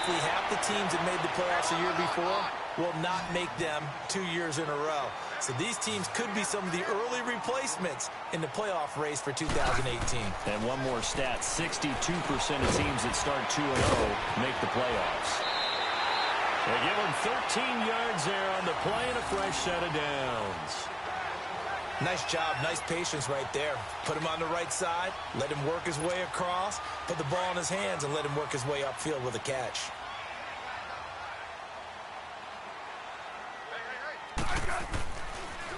roughly half the teams that made the playoffs a year before will not make them 2 years in a row. So these teams could be some of the early replacements in the playoff race for 2018. And one more stat, 62% of teams that start 2-0 make the playoffs. They give him 13 yards there on the play and a fresh set of downs. Nice job, nice patience right there. Put him on the right side, let him work his way across, put the ball in his hands, and let him work his way upfield with a catch.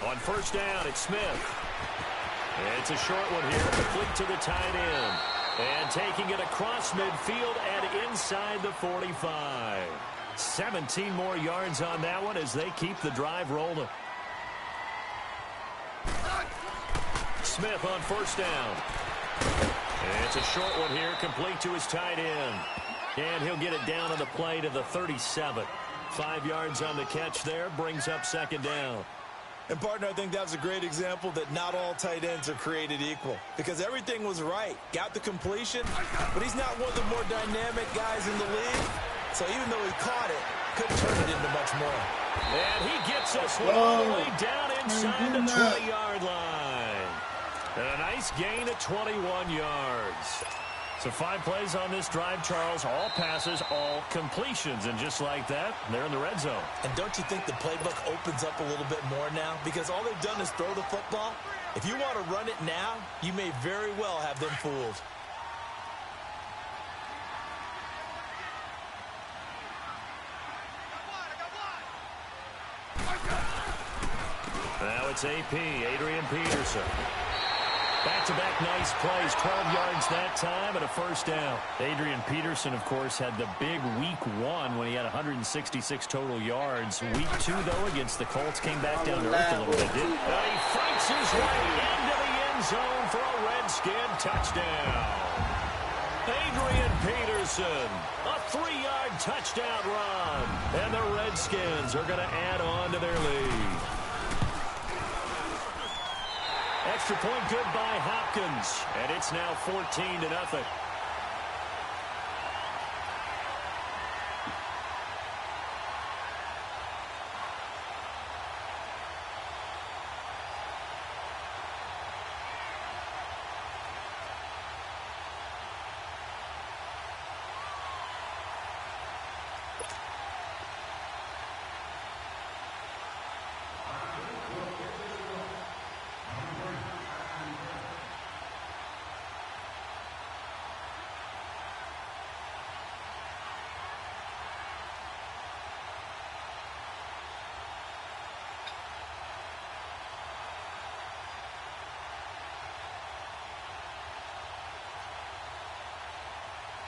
On first down, it's Smith. It's a short one here, complete to the tight end. And taking it across midfield and inside the 45. 17 more yards on that one as they keep the drive rolling. Smith on first down. It's a short one here, complete to his tight end. And he'll get it down on the play to the 37. 5 yards on the catch there, brings up second down. And, partner, I think that was a great example that not all tight ends are created equal. Because everything was right. Got the completion, but he's not one of the more dynamic guys in the league. So even though he caught it, couldn't turn it into much more. And he gets us all the way down inside the 20-yard line. And a nice gain of 21 yards. So 5 plays on this drive, Charles. All passes, all completions. And just like that, they're in the red zone. And don't you think the playbook opens up a little bit more now? Because all they've done is throw the football. If you want to run it now, you may very well have them fooled. Now it's AP, Adrian Peterson. Back-to-back nice plays, 12 yards that time and a first down. Adrian Peterson, of course, had the big week 1 when he had 166 total yards. Week 2, though, against the Colts, came back down to earth a little bit, didn't he? He fights his way into the end zone for a Redskin touchdown. Adrian Peterson, a 3-yard touchdown run. And the Redskins are going to add on to their lead. Extra point good by Hopkins, and it's now 14-0.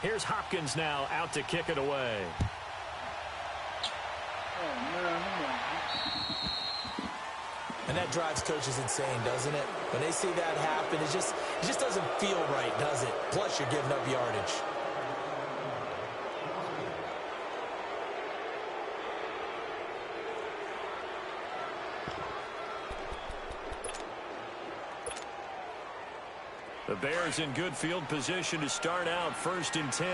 Here's Hopkins now out to kick it away. And that drives coaches insane, doesn't it? When they see that happen, it just doesn't feel right, does it? Plus, you're giving up yardage. The Bears in good field position to start out 1st and 10.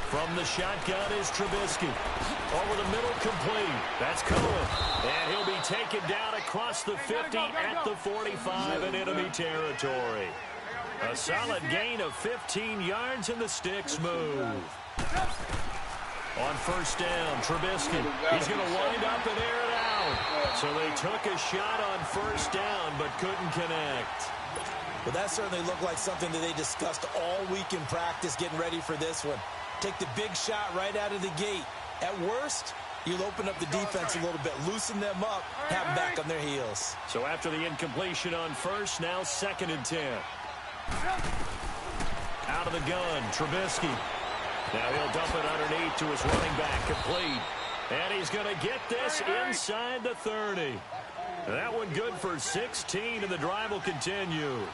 From the shotgun is Trubisky. Over the middle, complete. That's Cohen. And he'll be taken down across the 50 at the 45 in enemy territory. A solid gain of 15 yards and the sticks move. On first down, Trubisky. He's going to wind up and air it out. So they took a shot on first down but couldn't connect. Well, that certainly looked like something that they discussed all week in practice getting ready for this one. Take the big shot right out of the gate. At worst, you'll open up the defense a little bit, loosen them up, have them back on their heels. So after the incompletion on first, now 2nd and 10. Out of the gun, Trubisky. Now he'll dump it underneath to his running back, complete. And he's going to get this inside the 30. That one good for 16, and the drive will continue.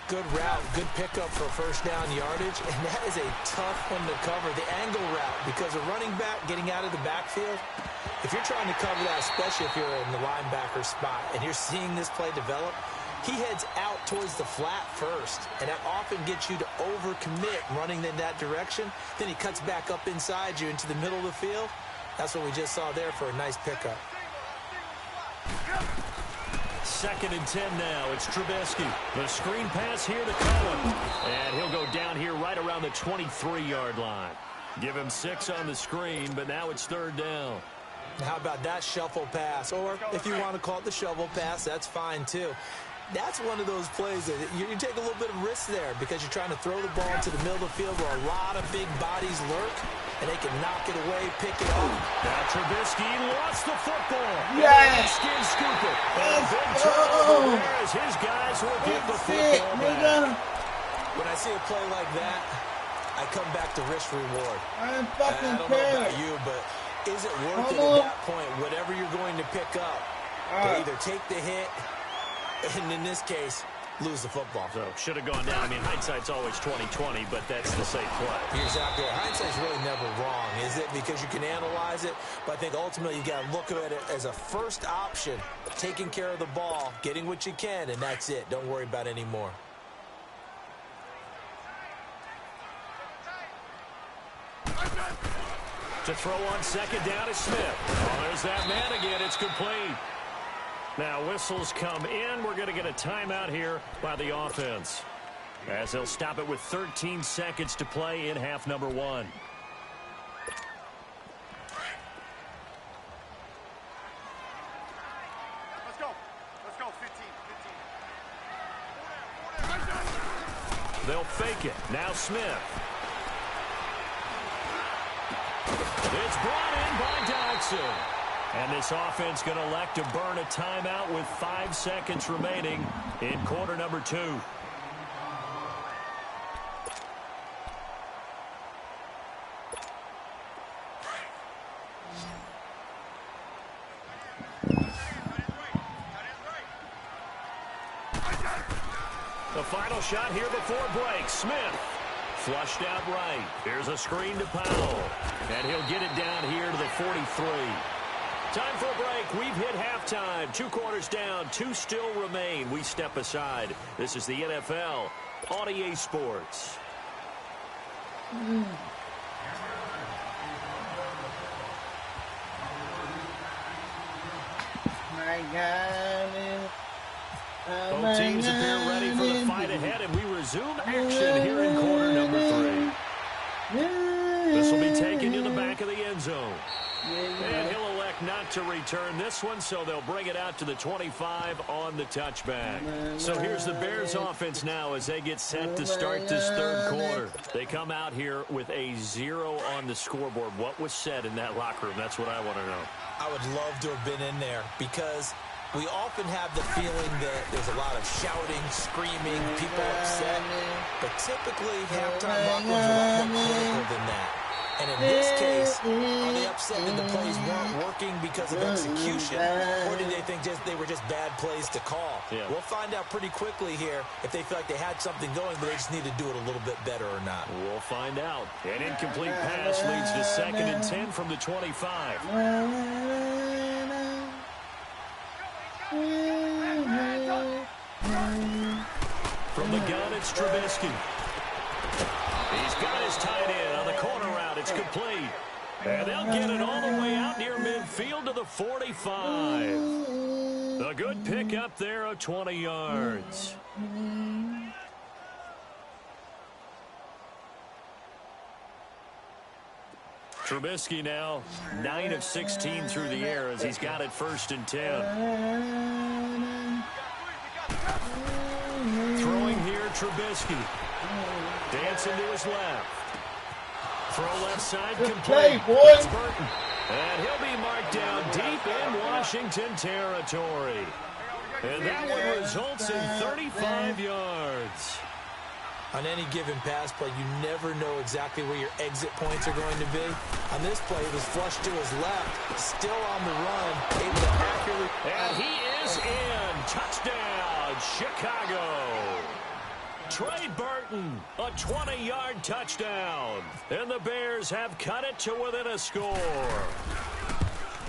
Good route, good pickup for first down yardage, and that is a tough one to cover, the angle route, because a running back getting out of the backfield, if you're trying to cover that, especially if you're in the linebacker spot, and you're seeing this play develop, He heads out towards the flat first, and that often gets you to overcommit running in that direction. Then he cuts back up inside you into the middle of the field. That's what we just saw there for a nice pickup. 2nd and 10 now. It's Trubisky. The screen pass here to Cohen. And he'll go down here right around the 23-yard line. Give him 6 on the screen, but now it's 3rd down. How about that shuffle pass? Or if you want to call it the shovel pass, that's fine too. That's one of those plays that you take a little bit of risk there because you're trying to throw the ball into the middle of the field where a lot of big bodies lurk, and they can knock it away, pick it up. Now Trubisky lost the football. Yes! Skin scoop it. And a big turnover there as his guys will get the football back. When I see a play like that, I come back to risk reward. I don't know about you, but is it worth it at that point, whatever you're going to pick up, to either take the hit, and in this case, lose the football? So, should have gone down. I mean, hindsight's always 20/20, but that's the safe play. You're exactly right. Hindsight's really never wrong, is it? Because you can analyze it, but I think ultimately you got to look at it as a first option, taking care of the ball, getting what you can, and that's it. Don't worry about any more. To throw on 2nd down is Smith. Oh, there's that man again. It's complete. Now, whistles come in. We're going to get a timeout here by the offense, as they'll stop it with 13 seconds to play in half number 1. Let's go. 15. They'll fake it. Now Smith. It's brought in by Dodson. And this offense going to elect to burn a timeout with 5 seconds remaining in quarter number 2. The final shot here before break. Smith. Flushed out right. Here's a screen to Powell. And he'll get it down here to the 43. Time for a break. We've hit halftime. 2 quarters down. 2 still remain. We step aside. This is the NFL on EA Sports. My God. Both teams appear ready for the fight ahead, and we resume action here in quarter number 3. This will be taken to the back of the end zone. And he'll elect not to return this one, so they'll bring it out to the 25 on the touchback. So here's the Bears offense now as they get set to start this 3rd quarter. They come out here with a 0 on the scoreboard. What was said in that locker room? That's what I want to know. I would love to have been in there because we often have the feeling that there's a lot of shouting, screaming, people upset. But typically, halftime locker rooms are a lot more critical than that. And in this case, are they upset that the plays weren't working because of execution? Or did they think they were just bad plays to call? Yeah. We'll find out pretty quickly here if they feel like they had something going, but they just need to do it a little bit better or not. We'll find out. An incomplete pass leads to 2nd and 10 from the 25. From the gun, it's Trubisky. He's got his tight end on the corner route. It's complete. And they'll get it all the way out near midfield to the 45. A good pickup there of 20 yards. Trubisky now 9 of 16 through the air as he's got it 1st and 10. Throwing here, Trubisky. Dancing to his left. Throw left side complete. It's Burton. And he'll be marked down deep in Washington territory. And that one results in 35 yards. On any given pass play, you never know exactly where your exit points are going to be. On this play, it was flushed to his left, still on the run, able to accurately... And he is in. Touchdown, Chicago. Trey Burton, a 20-yard touchdown. And the Bears have cut it to within a score.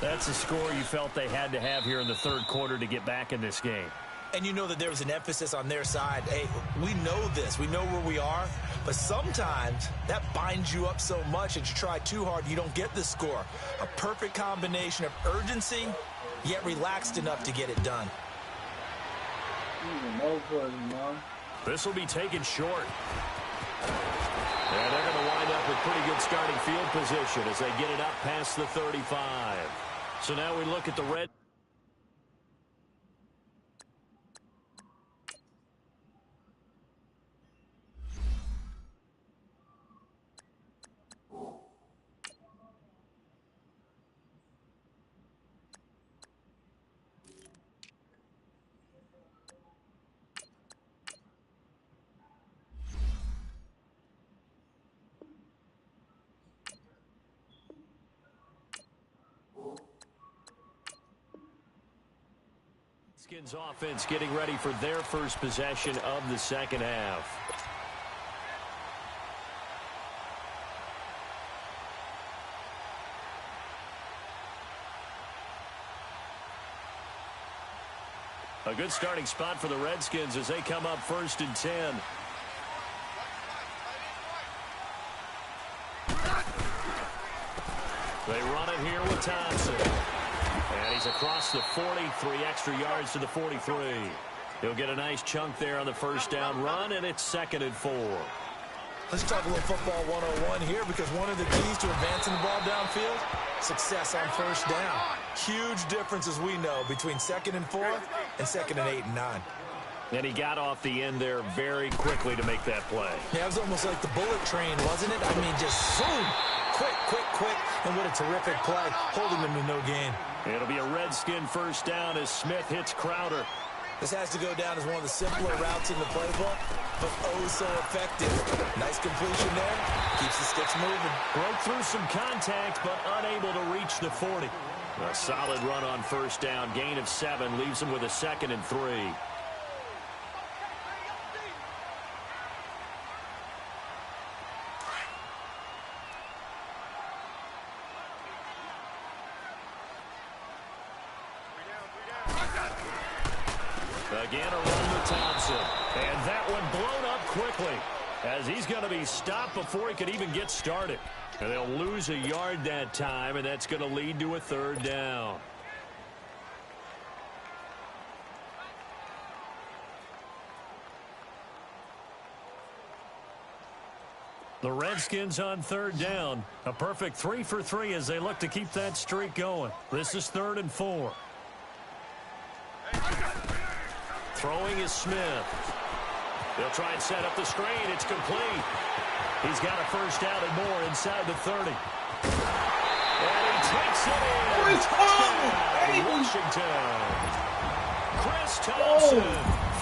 That's a score you felt they had to have here in the 3rd quarter to get back in this game. And you know that there was an emphasis on their side. Hey, we know this. We know where we are. But sometimes that binds you up so much that you try too hard, you don't get the score. A perfect combination of urgency, yet relaxed enough to get it done. This will be taken short. And they're going to wind up with pretty good starting field position as they get it up past the 35. So now we look at the Red. Redskins offense getting ready for their first possession of the second half. A good starting spot for the Redskins as they come up 1st and 10. They run it here with Thompson. And he's across the 40, 3 extra yards to the 43. He'll get a nice chunk there on the first down run, and it's 2nd and 4. Let's talk a little football 101 here, because one of the keys to advancing the ball downfield, success on first down. Huge difference, as we know, between 2nd and 4 and 2nd and 8 and 9. And he got off the end there very quickly to make that play. Yeah, it was almost like the bullet train, wasn't it? I mean, just zoom, quick, and what a terrific play, holding them to no gain. It'll be a Redskin first down as Smith hits Crowder. This has to go down as one of the simpler routes in the playbook, but oh so effective. Nice completion there. Keeps the sticks moving. Broke through some contact, but unable to reach the 40. A solid run on first down. Gain of 7 leaves him with a 2nd and 3. Again, a run with Thompson. And that one blown up quickly as he's going to be stopped before he could even get started. And they'll lose a yard that time, and that's going to lead to a 3rd down. The Redskins on 3rd down. A perfect 3 for 3 as they look to keep that streak going. This is 3rd and 4. Throwing is Smith. They'll try and set up the screen. It's complete. He's got a first down and more inside the 30. And he takes it in. Touchdown, Washington. Chris Thompson,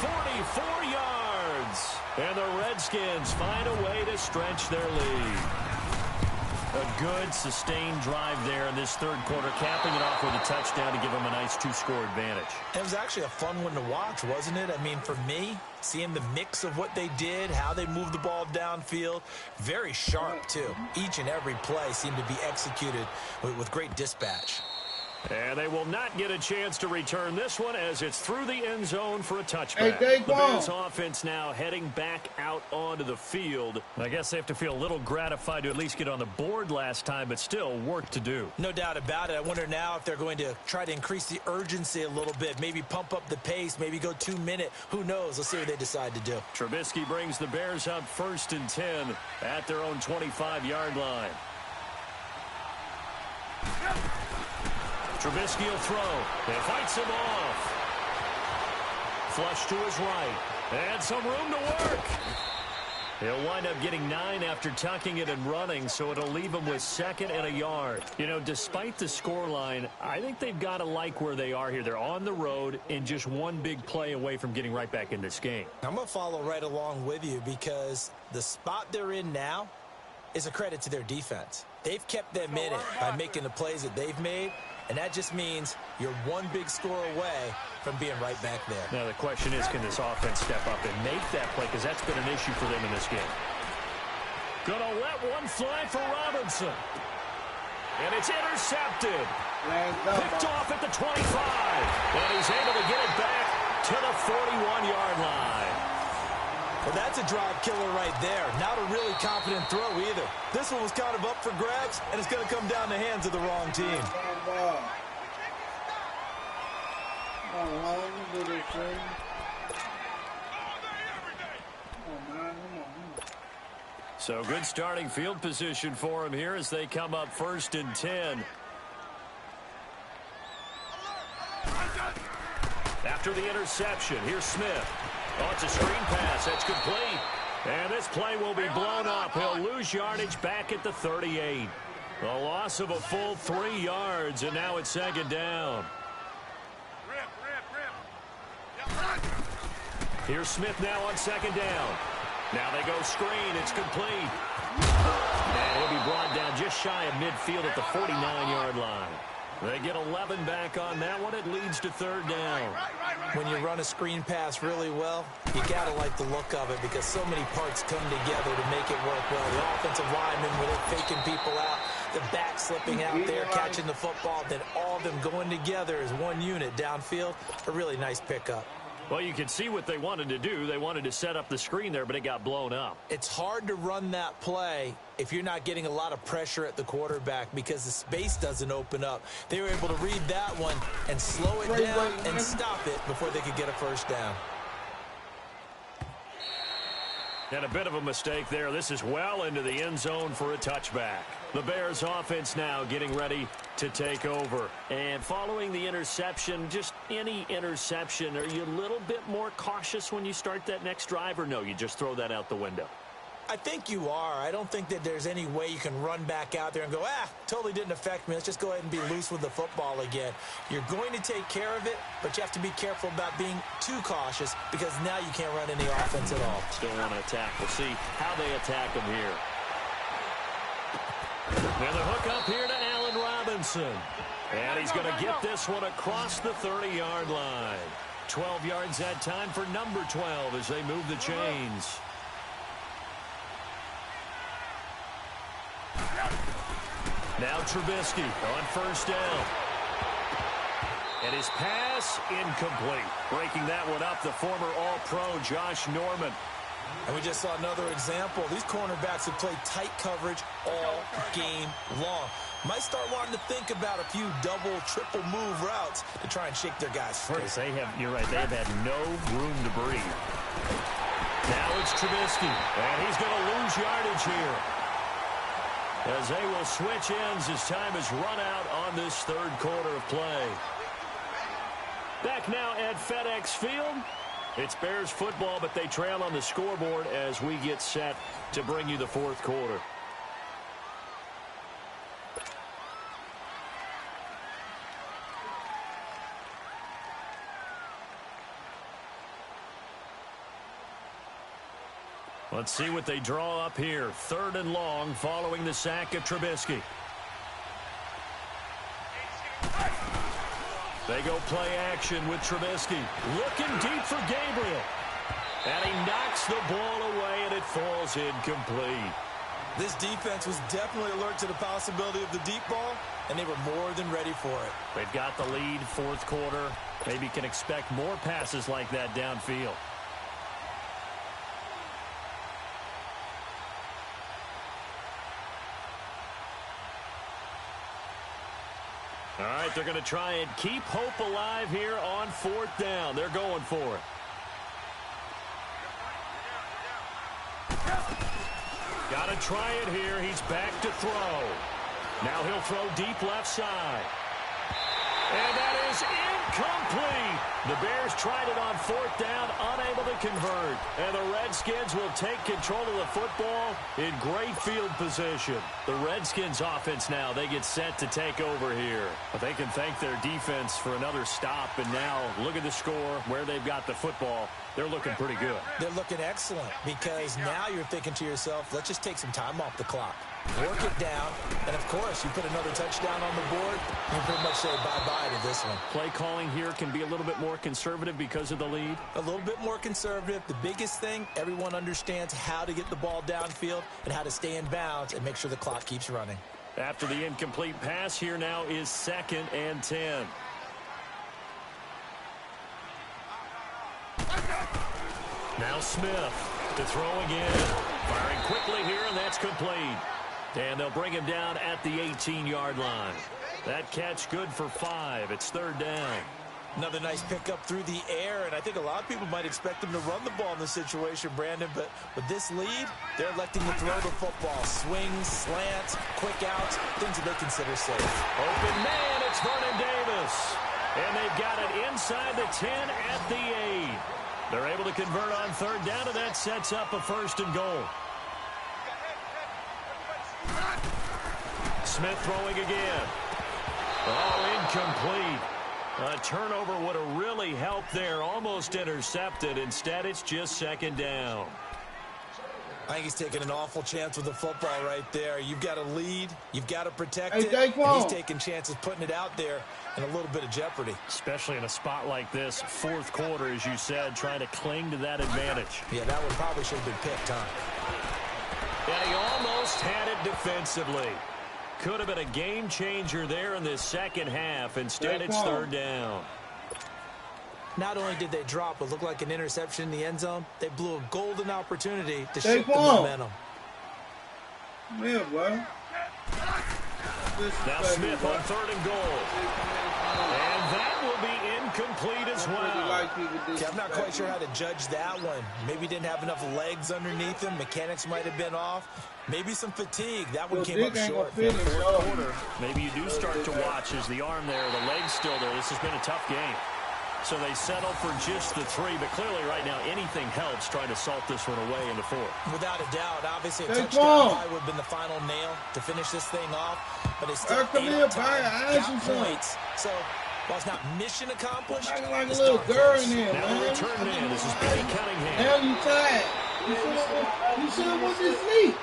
44 yards. And the Redskins find a way to stretch their lead. A good, sustained drive there in this 3rd quarter, capping it off with a touchdown to give them a nice 2-score advantage. It was actually a fun one to watch, wasn't it? I mean, for me, seeing the mix of what they did, how they moved the ball downfield, very sharp, too. Each and every play seemed to be executed with great dispatch. And they will not get a chance to return this one as it's through the end zone for a touchback. The Bears offense now heading back out onto the field. I guess they have to feel a little gratified to at least get on the board last time, but still work to do. No doubt about it. I wonder now if they're going to try to increase the urgency a little bit, maybe pump up the pace, maybe go 2-minute. Who knows? Let's see what they decide to do. Trubisky brings the Bears up 1st and 10 at their own 25-yard line. Trubisky will throw. It fights him off. Flush to his right. And some room to work. He'll wind up getting 9 after tucking it and running, so it'll leave him with 2nd and a yard. You know, despite the scoreline, I think they've got to like where they are here. They're on the road and just one big play away from getting right back in this game. I'm going to follow right along with you because the spot they're in now is a credit to their defense. They've kept them in it by making the plays that they've made. And that just means you're one big score away from being right back there. Now, the question is, can this offense step up and make that play? Because that's been an issue for them in this game. Gonna let one fly for Robinson. And it's intercepted. Picked off at the 25. And he's able to get it back to the 41-yard line. Well, that's a drive killer right there. Not a really confident throw either. This one was kind of up for grabs, and it's going to come down the hands of the wrong team. So good starting field position for him here as they come up 1st and 10. After the interception, here's Smith. Oh, it's a screen pass. That's complete. And this play will be blown up. He'll lose yardage back at the 38. A loss of a full 3 yards, and now it's 2nd down. Here's Smith now on 2nd down. Now they go screen. It's complete. And he'll be brought down just shy of midfield at the 49-yard line. They get 11 back on that one. It leads to 3rd down. When you run a screen pass really well, you got to like the look of it because so many parts come together to make it work well. The offensive linemen, where they're faking people out, the back slipping out there, catching the football, then all of them going together as one unit downfield. A really nice pickup. Well, you can see what they wanted to do. They wanted to set up the screen there, but it got blown up. It's hard to run that play if you're not getting a lot of pressure at the quarterback because the space doesn't open up. They were able to read that one and slow it down and stop it before they could get a 1st down. And a bit of a mistake there. This is well into the end zone for a touchback. The Bears offense now getting ready to take over. And following the interception, just any interception, are you a little bit more cautious when you start that next drive, or no, you just throw that out the window? I think you are. I don't think that there's any way you can run back out there and go, totally didn't affect me. Let's just go ahead and be loose with the football again. You're going to take care of it, but you have to be careful about being too cautious because now you can't run any offense at all. Still want to attack. We'll see how they attack them here. And the hook up here to Allen Robinson. And he's going to get this one across the 30-yard line. 12 yards that time for number 12 as they move the chains. Now Trubisky on 1st down. And his pass incomplete. Breaking that one up, the former All-Pro Josh Norman. And we just saw another example. These cornerbacks have played tight coverage all game long. Might start wanting to think about a few double, triple move routes to try and shake their guys free. You're right, they've had no room to breathe. Now it's Trubisky, and he's going to lose yardage here, as they will switch ends as time is run out on this 3rd quarter of play. Back now at FedEx Field. It's Bears football, but they trail on the scoreboard as we get set to bring you the 4th quarter. Let's see what they draw up here. 3rd and long following the sack of Trubisky. They go play action with Trubisky. Looking deep for Gabriel. And he knocks the ball away, and it falls incomplete. This defense was definitely alert to the possibility of the deep ball, and they were more than ready for it. They've got the lead, 4th quarter. Maybe can expect more passes like that downfield. All right, they're going to try and keep hope alive here on 4th down. They're going for it. Got to try it here. He's back to throw. Now he'll throw deep left side. And that is incomplete. The Bears tried it on 4th down, unable to convert. And the Redskins will take control of the football in great field position. The Redskins offense now, they get set to take over here. But they can thank their defense for another stop. And now look at the score, where they've got the football. They're looking pretty good. They're looking excellent because now you're thinking to yourself, let's just take some time off the clock. Work it down, and of course, you put another touchdown on the board, you pretty much say bye-bye to this one. Play calling here can be a little bit more conservative because of the lead. A little bit more conservative. The biggest thing, everyone understands how to get the ball downfield and how to stay in bounds and make sure the clock keeps running. After the incomplete pass, here now is 2nd and 10. Now Smith to throw again. Firing quickly here, and that's complete. And they'll bring him down at the 18-yard line. That catch good for 5. It's 3rd down. Another nice pickup through the air, and I think a lot of people might expect him to run the ball in this situation, Brandon, but with this lead, they're electing to throw the football. Swings, slants, quick outs, things that they consider safe. Open man, it's Vernon Davis. And they've got it inside the 10 at the 8. They're able to convert on 3rd down, and that sets up a 1st and goal. Smith throwing again. Oh, incomplete. A turnover would have really helped there. Almost intercepted. Instead, it's just 2nd down. I think he's taking an awful chance with the football right there. You've got a lead. You've got to protect it. And he's taking chances putting it out there in a little bit of jeopardy. Especially in a spot like this, 4th quarter, as you said, trying to cling to that advantage. Yeah, that one probably should have been picked, huh? And he almost had it defensively. Could have been a game changer there in this 2nd half. Instead, it's 3rd down. Not only did they drop what looked like an interception in the end zone, they blew a golden opportunity to shift the momentum. Yeah, well. Now Smith on 3rd and goal. And that will be incomplete as well. Okay, I'm not quite sure how to judge that one. Maybe he didn't have enough legs underneath him. Mechanics might have been off. Maybe some fatigue. That one came up short. 4th quarter. Maybe you do start to watch as the arm there, the leg's still there. This has been a tough game. So they settle for just the 3, but clearly right now anything helps trying to salt this one away in the 4th. Without a doubt. Obviously a touchdown probably would have been the final nail to finish this thing off, but it's still 8 points. So while it's not mission accomplished, like a little girl in here, now man. Return in. This is Billy Cunningham. Now you tired. You should have went to sleep.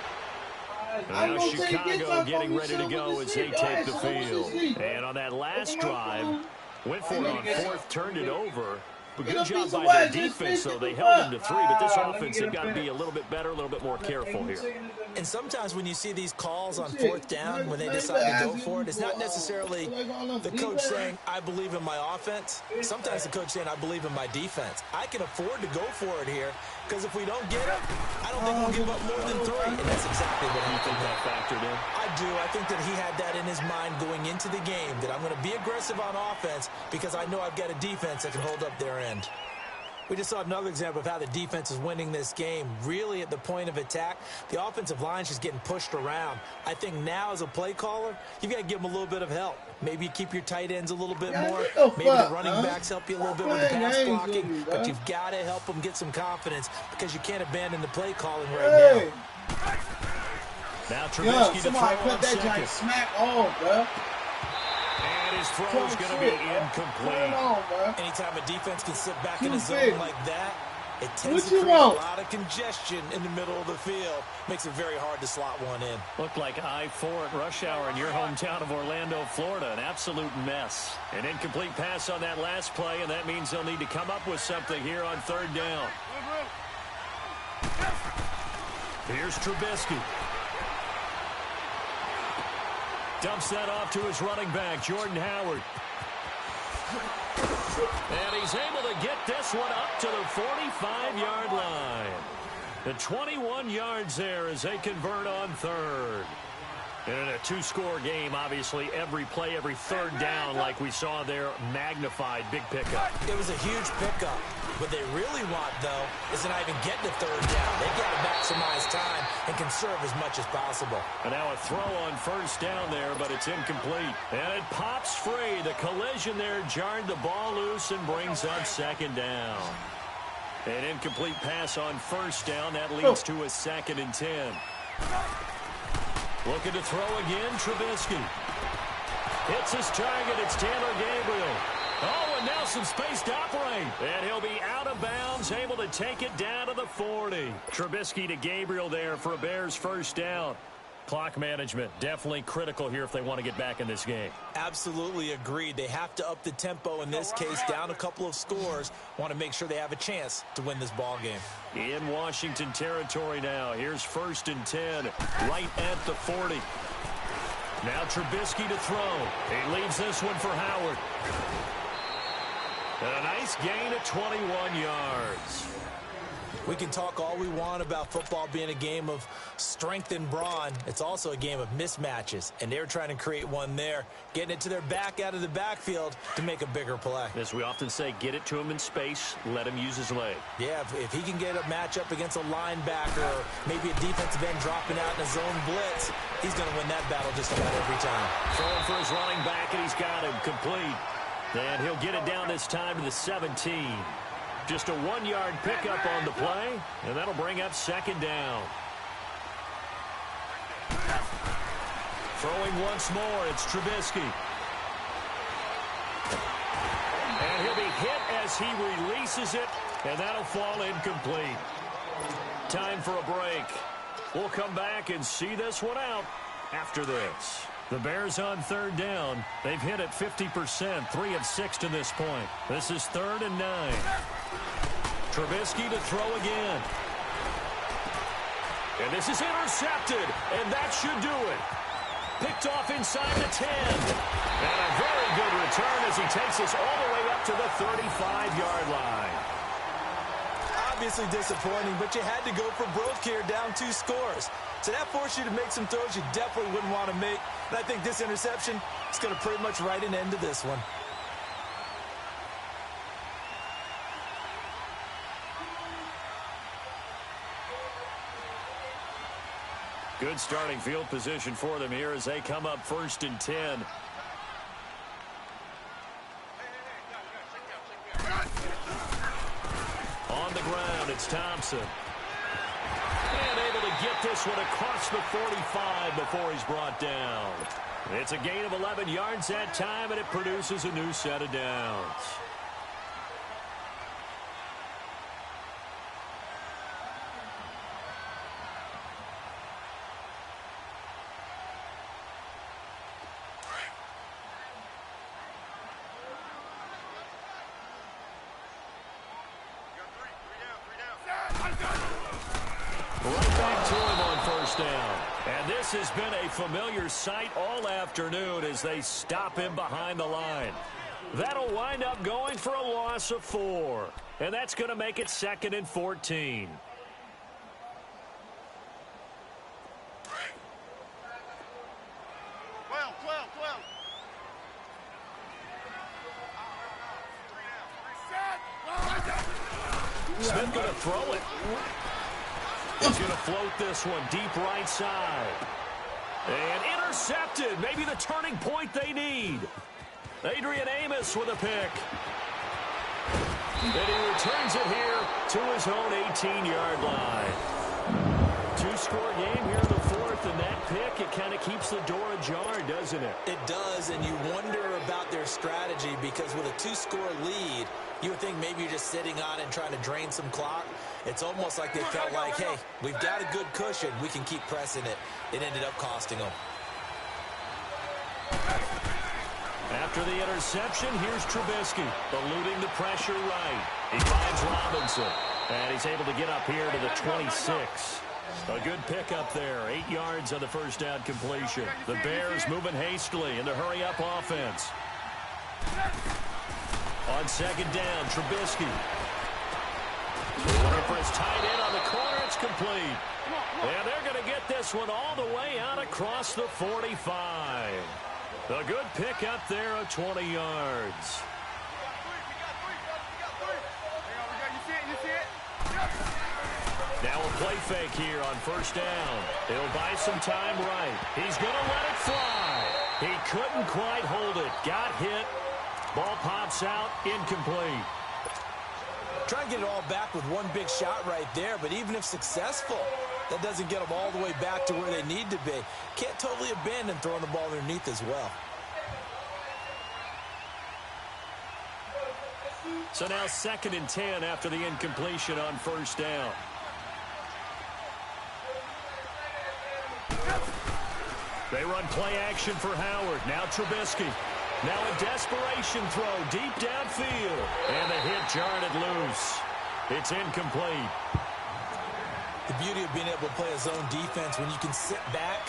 Now Chicago getting ready to go as they take the field. And on that last drive, went for it on 4th, turned it over. But good job by their defense, though. They held them to 3, but this offense, they've got to be a little bit better, a little bit more careful here. And sometimes when you see these calls on 4th down, when they decide to go for it, it's not necessarily the coach saying, I believe in my offense. Sometimes the coach saying, I believe in my defense. I can afford to go for it here, because if we don't get it, I don't think we'll give up more than 3. And that's exactly what You think that factored in? I do. I think that he had that in his mind going into the game, that I'm going to be aggressive on offense because I know I've got a defense that can hold up their end. We just saw another example of how the defense is winning this game. Really at the point of attack, the offensive line's just getting pushed around. I think now as a play caller, you've got to give them a little bit of help. Maybe you keep your tight ends a little bit more. Maybe the running backs help you a little bit with the pass blocking. But you've got to help them get some confidence because you can't abandon the play calling right now. Now Trubisky to throw on that 2nd. smack off, bro. And his throw is going to be incomplete. Anytime a defense can sit back in a zone like that, it tends to create a lot of congestion in the middle of the field. Makes it very hard to slot one in. Looked like I-4 at rush hour in your hometown of Orlando, Florida. An absolute mess. An incomplete pass on that last play, and that means they'll need to come up with something here on 3rd down. Here's Trubisky. Dumps that off to his running back, Jordan Howard. And he's able to get this one up to the 45-yard line. The 21 yards there as they convert on 3rd. And in a 2-score game, obviously, every play, every 3rd down, like we saw there, magnified. Big pickup. It was a huge pickup. What they really want, though, is to not even get to 3rd down. They've got to maximize time and conserve as much as possible. And now a throw on 1st down there, but it's incomplete. And it pops free. The collision there jarred the ball loose and brings up 2nd down. An incomplete pass on 1st down. That leads to a 2nd and 10. Looking to throw again, Trubisky. Hits his target. It's Taylor Gabriel. Oh, and now some space to operate. And he'll be out of bounds, able to take it down to the 40. Trubisky to Gabriel there for a Bears 1st down. Clock management, definitely critical here if they want to get back in this game. Absolutely agreed. They have to up the tempo in this case, down a couple of scores. Want to make sure they have a chance to win this ball game. In Washington territory now. Here's 1st and 10, right at the 40. Now Trubisky to throw. He leaves this one for Howard. And a nice gain of 21 yards. We can talk all we want about football being a game of strength and brawn. It's also a game of mismatches, and they're trying to create one there, getting it to their back out of the backfield to make a bigger play. As we often say, get it to him in space, let him use his leg. Yeah, if he can get a matchup against a linebacker or maybe a defensive end dropping out in a zone blitz, he's going to win that battle just about every time. Throwing for his running back, and he's got him complete. And he'll get it down this time to the 17. Just a 1-yard pickup on the play, and that'll bring up second down. Throwing once more, it's Trubisky. And he'll be hit as he releases it, and that'll fall incomplete. Time for a break. We'll come back and see this one out after this. The Bears on third down. They've hit it 50%, 3 of 6 to this point. This is 3rd and 9. Trubisky to throw again. And this is intercepted, and that should do it. Picked off inside the 10. And a very good return as he takes us all the way up to the 35-yard line. Obviously disappointing, but you had to go for broke here, down 2 scores. So that forced you to make some throws you definitely wouldn't want to make. And I think this interception is going to pretty much write an end to this one. Good starting field position for them here as they come up 1st and 10. On the ground, it's Thompson. And able to get this one across the 45 before he's brought down. It's a gain of 11 yards that time, and it produces a new set of downs. Has been a familiar sight all afternoon as they stop him behind the line. That'll wind up going for a loss of 4. And that's going to make it 2nd and 14. Smith going to throw it. He's going to float this one deep right side. And intercepted. Maybe the turning point they need. Adrian Amos with a pick. And he returns it here to his own 18-yard line. 2-score game here in the 4th, and that pick, it kind of keeps the door ajar, doesn't it? It does, and you wonder about their strategy because with a 2-score lead, you would think maybe you're just sitting on it and trying to drain some clock. It's almost like they felt like, hey, we've got a good cushion. We can keep pressing it. It ended up costing them. After the interception, here's Trubisky, eluding the pressure right. He finds Robinson, and he's able to get up here to the 26. A good pickup there, 8 yards on the first down completion. The Bears moving hastily in the hurry-up offense. On second down, Trubisky. Looking for his tight end on the corner. It's complete. And they're going to get this one all the way out across the 45. A good pickup there of 20 yards. Now a play fake here on first down. He'll buy some time right. He's going to let it fly. He couldn't quite hold it. Got hit. Ball pops out, incomplete. Try and get it all back with one big shot right there, but even if successful, that doesn't get them all the way back to where they need to be. Can't totally abandon throwing the ball underneath as well. So now 2nd and 10 after the incompletion on first down. They run play action for Howard. Now Trubisky. Now a desperation throw deep downfield. And the hit jarred it loose. It's incomplete. The beauty of being able to play a zone defense when you can sit back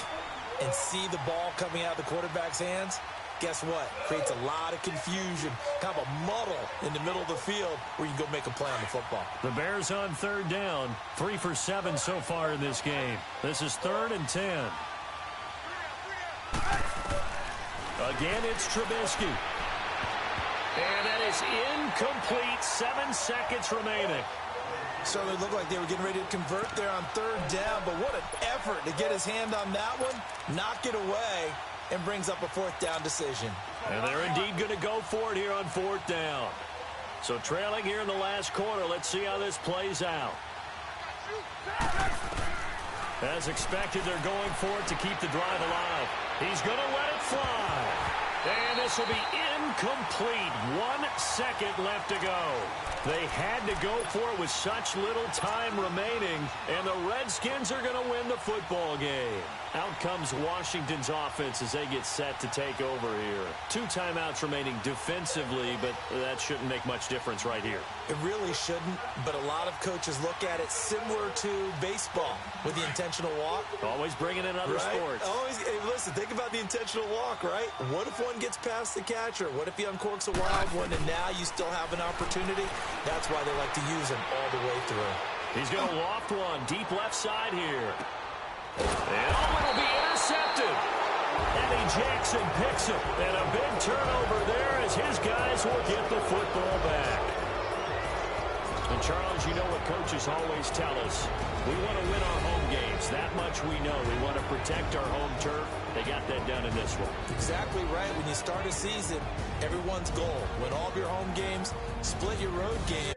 and see the ball coming out of the quarterback's hands, guess what? Creates a lot of confusion, kind of a muddle in the middle of the field where you can go make a play on the football. The Bears on third down, 3 for 7 so far in this game. This is 3rd and 10. Again, it's Trubisky. And that is incomplete. 7 seconds remaining. Certainly looked like they were getting ready to convert there on third down, but what an effort to get his hand on that one, knock it away, and brings up a 4th down decision. And they're indeed going to go for it here on 4th down. So trailing here in the last quarter, let's see how this plays out. As expected, they're going for it to keep the drive alive. He's going to let it fly. And this will be incomplete. 1 second left to go. They had to go for it with such little time remaining, and the Redskins are going to win the football game. Out comes Washington's offense as they get set to take over here. 2 timeouts remaining defensively, but that shouldn't make much difference right here. It really shouldn't, but a lot of coaches look at it similar to baseball with the intentional walk. Always bringing in other sports. Always, hey, listen, think about the intentional walk, right? What if one gets past the catcher? What if he uncorks a wild one and now you still have an opportunity? That's why they like to use him all the way through. He's going to loft one deep left side here. And it'll be intercepted. Eddie Jackson picks it. And a big turnover there as his guys will get the football back. And Charles, you know what coaches always tell us. We want to win our home games. That much we know. We want to protect our home turf. They got that done in this one. Exactly right. When you start a season, everyone's goal, win all of your home games, split your road games.